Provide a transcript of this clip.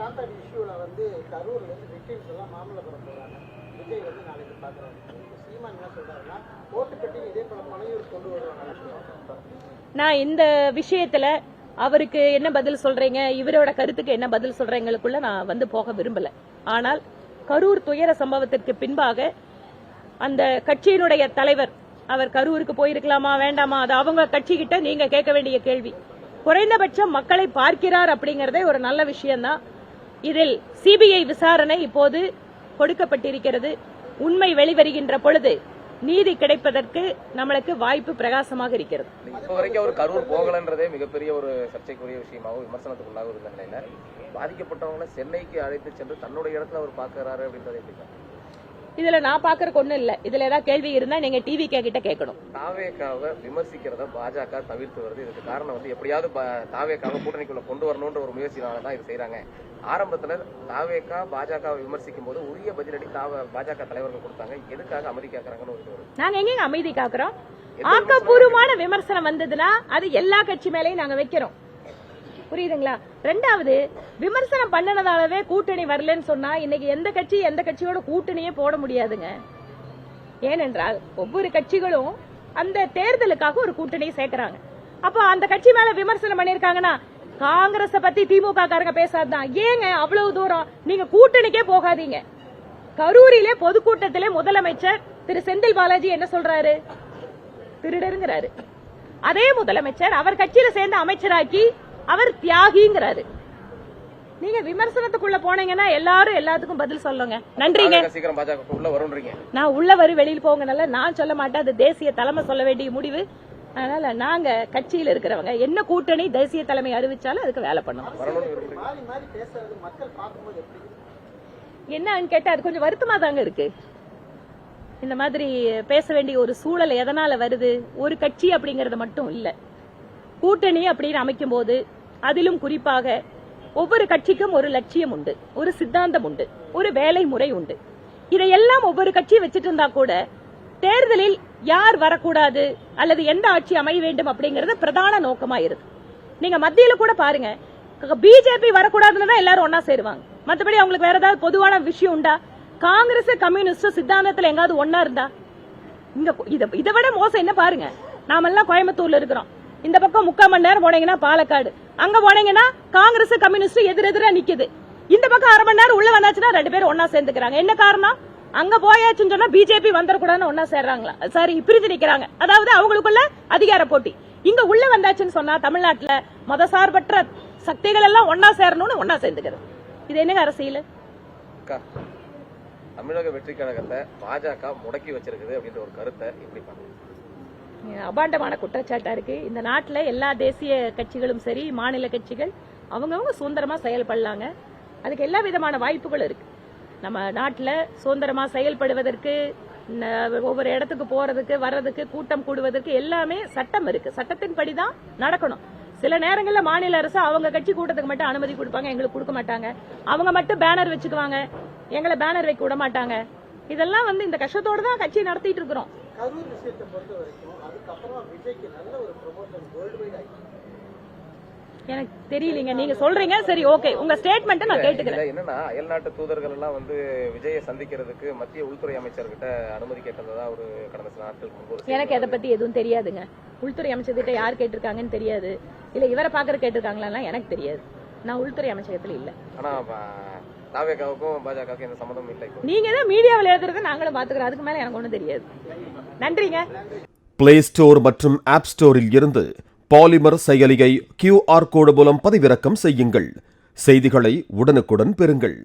சாந்தாடி இஷ்யூல வந்து கரூர்ல இருந்து டீடைல்ஸ் எல்லாம் மாமல்லபுரம் போறாங்க. விஜய் வந்து நாளைக்கு பாக்குறாரு. சீமான் என்ன சொல்றாருன்னா ஓட்டு பெட்டி இதே போல பனையூர் கொண்டு வருவாங்க. நான் இந்த விஷயத்துல அவருக்கு என்ன பதில் சொல்றீங்க, இவரோட கருத்துக்கு என்ன பதில் சொல்றீங்களுக்குள்ள நான் வந்து போக விரும்பல. ஆனால் கரூர் துயர சம்பவத்திற்கு பின்பாக அந்த கட்சியினுடைய தலைவர் அவர் கரூருக்கு போயிருக்கலாமா வேண்டாமா, அது அவங்க கட்சி கிட்ட நீங்க கேட்க வேண்டிய கேள்வி. குறைந்தபட்சம் மக்களை பார்க்கிறார் அப்படிங்கறதே ஒரு நல்ல விஷயம்தான். இதில் சிபிஐ விசாரணை இப்போது கொடுக்கப்பட்டிருக்கிறது. உண்மை வெளிவருகின்ற பொழுது நீதி கிடைப்பதற்கு நம்மளுக்கு வாய்ப்பு பிரகாசமாக இருக்கிறது. இப்ப வரைக்கும் அவர் கரூர் போகலன்றதே மிகப்பெரிய ஒரு சர்ச்சைக்குரிய விஷயமாகவும் விமர்சனத்துக்குள்ளாக இருந்த நிலையில பாதிக்கப்பட்டவங்களை சென்னைக்கு அழைத்து சென்று தன்னுடைய இடத்துல அவர் பாக்குறாரு அப்படின்றத எப்படி? இதுல நான் பாக்குறதுக்கு ஒண்ணும் இல்ல. இதுல ஏதாவது கேள்வி இருந்தா நீங்க டிவி கிட்ட கேட்கணும். தாவேக்காவை விமர்சிக்கிறத பாஜக தவிர்த்து வருது. இதுக்கு காரணம் வந்து எப்படியாவது தாவேக்காவை கூட்டணிக்குள்ள கொண்டு வரணும்ன்ற ஒரு முயற்சினாலதான் இது செய்யறாங்க. ஆரம்பத்துல தாவேக்கா பாஜகவை விமர்சிக்கும் போது உரிய பதிலடி பாஜக தலைவர்கள் கொடுத்தாங்க. எதுக்காக அமைதி காக்குறாங்கன்னு ஒரு நாங்க எங்க அமைதி காக்குறோம்? ஆக்கப்பூர்வமான விமர்சனம் வந்ததுன்னா அது எல்லா கட்சி மேலையும் நாங்க வைக்கிறோம். புரியுதுங்களா? ரெண்டாவது, விமர்சனம் பண்ணனதாலவே கூட்டணி வரலன்னு சொன்னா இன்னைக்கு எந்த கட்சியோட கூட்டணியே போட முடியாதுங்க. ஏனென்றால் ஒவ்வொரு கட்சிகளும் அந்த தேர்தலுக்காக ஒரு கூட்டணியை சேர்க்கிறாங்க. அப்ப அந்த கட்சி மேல விமர்சனம் பண்ணிருக்காங்கன்னா காங்கிரஸ் பத்தி திமுக காரங்க பேசாதான். ஏங்க அவ்வளவு தூரம் நீங்க கூட்டணிக்கே போகாதீங்க. கரூரிலே பொதுக்கூட்டத்திலே முதலமைச்சர் திரு செந்தில் பாலாஜி என்ன சொல்றாரு? திருடருங்கிறாரு. அதே முதலமைச்சர் அவர் கட்சியில சேர்ந்த அமைச்சராக்கி அவர் தியாகிங்கிறாரு. நீங்க விமர்சனத்துக்குள்ள போனீங்கன்னா எல்லாரும் எல்லாத்துக்கும் பதில் சொல்லுங்க. நன்றிங்க. நான் உள்ள வரும் வெளியில் போங்கனால நான் சொல்ல மாட்டேன். அது தேசிய தலைமை சொல்ல வேண்டிய முடிவு. அதனால நாங்க கட்சியில் இருக்கிறவங்க என்ன கூட்டணி தேசிய தலைமை அறிவிச்சாலும் அதுக்கு வேலை பண்ணணும். என்னன்னு கேட்டா அது கொஞ்சம் வருத்தமா தாங்க இருக்கு. இந்த மாதிரி பேச வேண்டிய ஒரு சூழல் எதனால வருது? ஒரு கட்சி அப்படிங்கறது மட்டும் இல்ல, கூட்டணி அப்படின்னு அமைக்கும் போது அதிலும் குறிப்பாக ஒவ்வொரு கட்சிக்கும் ஒரு லட்சியம் உண்டு, ஒரு சித்தாந்தம் உண்டு, ஒரு வேலை முறை உண்டு. இதையெல்லாம் ஒவ்வொரு கட்சியும் வச்சுட்டு இருந்தா கூட தேர்தலில் யார் வரக்கூடாது அல்லது எந்த ஆட்சி அமைய வேண்டும் அப்படிங்கறது பிரதான நோக்கமா இருக்கு. நீங்க மத்தியில கூட பாருங்க, பிஜேபி வரக்கூடாதுன்னு தான் எல்லாரும் ஒன்னா சேருவாங்க. மற்றபடி அவங்களுக்கு வேற ஏதாவது பொதுவான விஷயம் உண்டா? காங்கிரஸ் கம்யூனிஸ்ட் சித்தாந்தத்துல எங்காவது ஒன்னா இருந்தா? இங்க இதை விட மோசம் என்ன பாருங்க. நாமெல்லாம் கோயம்புத்தூர்ல இருக்கிறோம். இந்த பக்கம் 3/4 மணி நேரம் போனீங்கன்னா பாலக்காடு, அங்க போனீங்கன்னா காங்கிரஸ் கம்யூனிஸ்ட் எதிரெதிரா நிக்குது. இந்த பக்கம் 1/2 மணி நேரம் உள்ள வந்தாச்சுன்னா 2 பேரும் ஒன்னா சேர்ந்துக்கிறாங்க. என்ன காரணம்? அங்க போயாச்சுன்னு சொன்னா பிஜேபி வந்துடக்கூடாதுன்னு ஒன்னா சேர்றாங்களா? சரி, பிரிஞ்சு நிக்கிறாங்க. அதாவது அவங்களுக்குள்ள அதிகார போட்டி. இங்க உள்ள வந்தாச்சுன்னு சொன்னா தமிழ்நாட்டுல மதசார்பற்ற சக்திகள் எல்லாம் ஒன்னா சேரணும்னு ஒன்னா சேர்ந்துக்கிறது. இது என்னங்க அரசியல்? தமிழக வெற்றி கழகத்தை பாஜக முடக்கி வச்சிருக்குது அப்படின்ற ஒரு கருத்தை எப்படி பண்ணுங்க? அபாண்டமான குற்றச்சாட்டா இருக்கு. இந்த நாட்டில் எல்லா தேசிய கட்சிகளும் சரி, மாநில கட்சிகள் அவங்கவுங்க சுதந்திரமா செயல்படலாங்க. அதுக்கு எல்லா விதமான வாய்ப்புகள் இருக்கு. நம்ம நாட்டில் சுதந்திரமா செயல்படுவதற்கு, ஒவ்வொரு இடத்துக்கு போறதுக்கு வர்றதுக்கு, கூட்டம் கூடுவதற்கு எல்லாமே சட்டம் இருக்கு. சட்டத்தின்படி தான் நடக்கணும். சில நேரங்களில் மாநில அரசு அவங்க கட்சி கூட்டத்துக்கு மட்டும் அனுமதி கொடுப்பாங்க, எங்களுக்கு கொடுக்க மாட்டாங்க. அவங்க மட்டும் பேனர் வச்சுக்குவாங்க, எங்களை பேனர் வைக்க விட மாட்டாங்க. இதெல்லாம் வந்து இந்த கஷ்டத்தோட தான் கட்சி நடத்திட்டு இருக்கிறோம். கரூர் விஷயத்தை பொறுத்த வரைக்கும் அதுக்கப்புறம் விஜய்க்கு நல்ல ஒரு ப்ரமோஷன் வேர்ல்ட் வைட் ஆயிடுச்சு. எனக்கு தெரியலீங்க, நீங்க சொல்றீங்க. சரி, ஓகே, உங்க ஸ்டேட்மெண்ட் நான் கேட்டுக்கிறேன். என்னன்னா அயல்நாட்டு தூதர்கள் எல்லாம் வந்து விஜயை சந்திக்கிறதுக்கு மத்திய உள்துறை அமைச்சர்கிட்ட அனுமதி கேட்டதா ஒரு கடந்த சில நாட்களுக்கு முன்பு. எனக்கு அதை பத்தி எதுவும் தெரியாதுங்க. உள்துறை அமைச்சர்கிட்ட யார் கேட்டிருக்காங்கன்னு தெரியாது. இல்ல இவரை பாக்குற கேட்டிருக்காங்களா எனக்கு தெரியாது. நான் உள்துறை அமைச்சகத்துல இல்ல. ஆனா தாவேகாவுக்கும் பாஜகவுக்கும் எந்த சம்பந்தமும் இல்லை. நீங்க தான் மீடியாவில் எழுதுறது, நாங்களும் பாத்துக்கிறோம். அதுக்கு மேல எனக்கு ஒண்ணும் தெரியாது. நன்றிங்க. பிளே ஸ்டோர் மற்றும் ஆப் ஸ்டோரில் இருந்து பாலிமர் செயலியை QR கோடு மூலம் பதிவிறக்கம் செய்யுங்கள். செய்திகளை உடனுக்குடன் பெறுங்கள்.